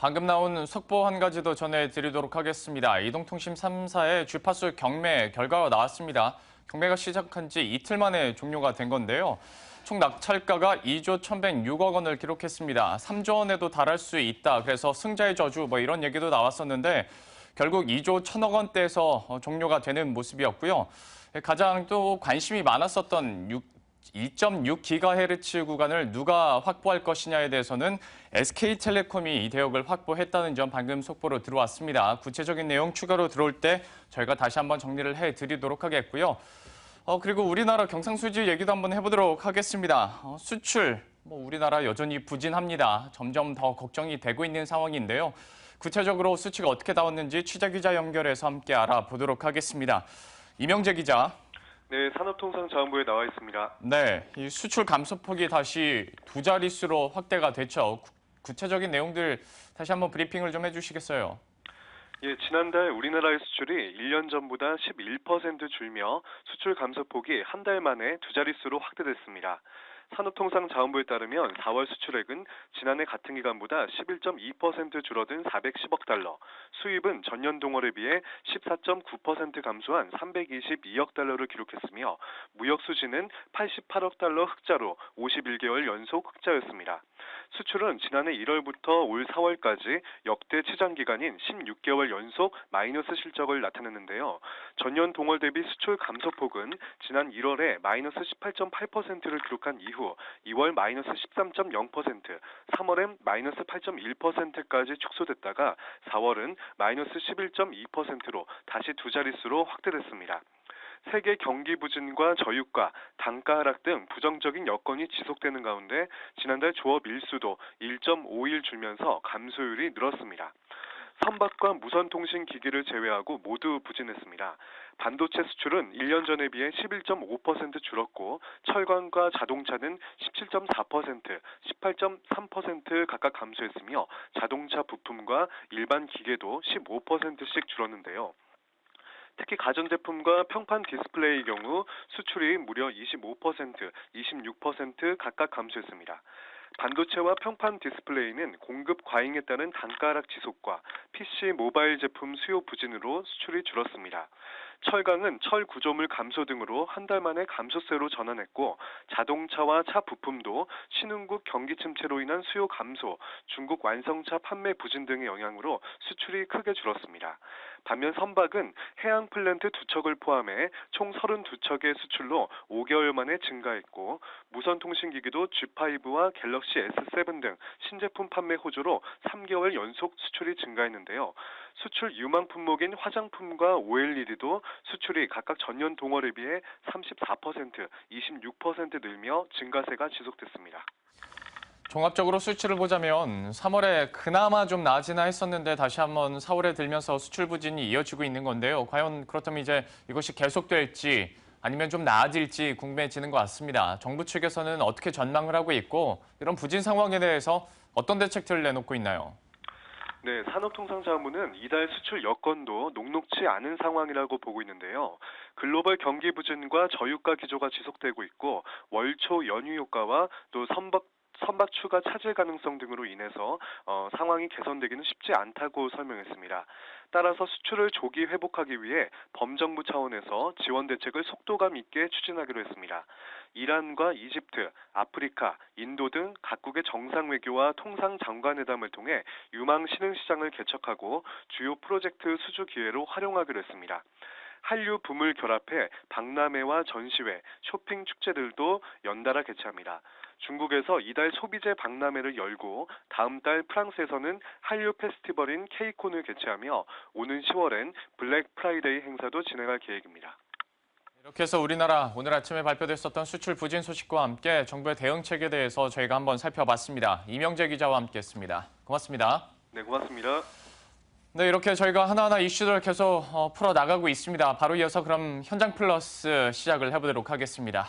방금 나온 속보 한 가지 더 전해드리도록 하겠습니다. 이동통신 3사의 주파수 경매 결과가 나왔습니다. 경매가 시작한 지 이틀 만에 종료가 된 건데요. 총 낙찰가가 2조 1,106억 원을 기록했습니다. 3조 원에도 달할 수 있다. 그래서 승자의 저주 이런 얘기도 나왔었는데 결국 2조 1,000억 원대에서 종료가 되는 모습이었고요. 가장 또 관심이 많았었던 2.6GHz 구간을 누가 확보할 것이냐에 대해서는 SK텔레콤이 이 대역을 확보했다는 점 방금 속보로 들어왔습니다. 구체적인 내용 추가로 들어올 때 저희가 다시 한번 정리를 해드리도록 하겠고요. 그리고 우리나라 경상수지 얘기도 한번 해보도록 하겠습니다. 수출, 우리나라 여전히 부진합니다. 점점 더 걱정이 되고 있는 상황인데요. 구체적으로 수치가 어떻게 나왔는지 취재기자 연결해서 함께 알아보도록 하겠습니다. 이명재 기자. 네, 산업통상자원부에 나와 있습니다. 네, 이 수출 감소폭이 다시 두 자릿수로 확대가 됐죠. 구체적인 내용들 다시 한번 브리핑을 좀 해주시겠어요? 예, 지난달 우리나라의 수출이 1년 전보다 11% 줄며 수출 감소폭이 한 달 만에 두 자릿수로 확대됐습니다. 산업통상자원부에 따르면 4월 수출액은 지난해 같은 기간보다 11.2% 줄어든 410억 달러, 수입은 전년 동월에 비해 14.9% 감소한 322억 달러를 기록했으며 무역 수지는 88억 달러 흑자로 51개월 연속 흑자였습니다. 수출은 지난해 1월부터 올 4월까지 역대 최장 기간인 16개월 연속 마이너스 실적을 나타냈는데요. 전년 동월 대비 수출 감소폭은 지난 1월에 마이너스 18.8%를 기록한 이후 2월 마이너스 13.0%, 3월엔 마이너스 8.1%까지 축소됐다가 4월은 마이너스 11.2%로 다시 두 자릿수로 확대됐습니다. 세계 경기 부진과 저유가, 단가 하락 등 부정적인 여건이 지속되는 가운데 지난달 조업 일수도 1.5일 줄면서 감소율이 늘었습니다. 선박과 무선통신 기기를 제외하고 모두 부진했습니다. 반도체 수출은 1년 전에 비해 11.5% 줄었고 철강과 자동차는 17.4%, 18.3% 각각 감소했으며 자동차 부품과 일반 기계도 15%씩 줄었는데요. 특히 가전제품과 평판 디스플레이의 경우 수출이 무려 25%, 26% 각각 감소했습니다. 반도체와 평판 디스플레이는 공급 과잉에 따른 단가 하락 지속과 PC 모바일 제품 수요 부진으로 수출이 줄었습니다. 철강은 철 구조물 감소 등으로 한 달 만에 감소세로 전환했고 자동차와 차 부품도 신흥국 경기 침체로 인한 수요 감소, 중국 완성차 판매 부진 등의 영향으로 수출이 크게 줄었습니다. 반면 선박은 해양 플랜트 2척을 포함해 총 32척의 수출로 5개월 만에 증가했고 무선통신기기도 G5와 갤럭시 S7 등 신제품 판매 호조로 3개월 연속 수출이 증가했는데요. 수출 유망 품목인 화장품과 OLED도 수출이 각각 전년 동월에 비해 34%, 26% 늘며 증가세가 지속됐습니다. 종합적으로 수치를 보자면 3월에 그나마 좀 나아지나 했었는데 다시 한번 4월에 들면서 수출 부진이 이어지고 있는 건데요. 과연 그렇다면 이제 이것이 계속될지 아니면 좀 나아질지 궁금해지는 것 같습니다. 정부 측에서는 어떻게 전망을 하고 있고 이런 부진 상황에 대해서 어떤 대책들을 내놓고 있나요? 네, 산업통상자원부는 이달 수출 여건도 녹록지 않은 상황이라고 보고 있는데요. 글로벌 경기 부진과 저유가 기조가 지속되고 있고 월초 연휴 효과와 또 선박 추가 차질 가능성 등으로 인해서 상황이 개선되기는 쉽지 않다고 설명했습니다. 따라서 수출을 조기 회복하기 위해 범정부 차원에서 지원 대책을 속도감 있게 추진하기로 했습니다. 이란과 이집트, 아프리카, 인도 등 각국의 정상외교와 통상장관회담을 통해 유망 신흥시장을 개척하고 주요 프로젝트 수주 기회로 활용하기로 했습니다. 한류 붐을 결합해 박람회와 전시회, 쇼핑 축제들도 연달아 개최합니다. 중국에서 이달 소비재 박람회를 열고 다음 달 프랑스에서는 한류 페스티벌인 케이콘을 개최하며 오는 10월엔 블랙 프라이데이 행사도 진행할 계획입니다. 이렇게 해서 우리나라 오늘 아침에 발표됐었던 수출 부진 소식과 함께 정부의 대응책에 대해서 저희가 한번 살펴봤습니다. 이명재 기자와 함께했습니다. 고맙습니다. 네, 고맙습니다. 네, 이렇게 저희가 하나하나 이슈들을 계속 풀어나가고 있습니다. 바로 이어서 그럼 현장 플러스 시작을 해보도록 하겠습니다.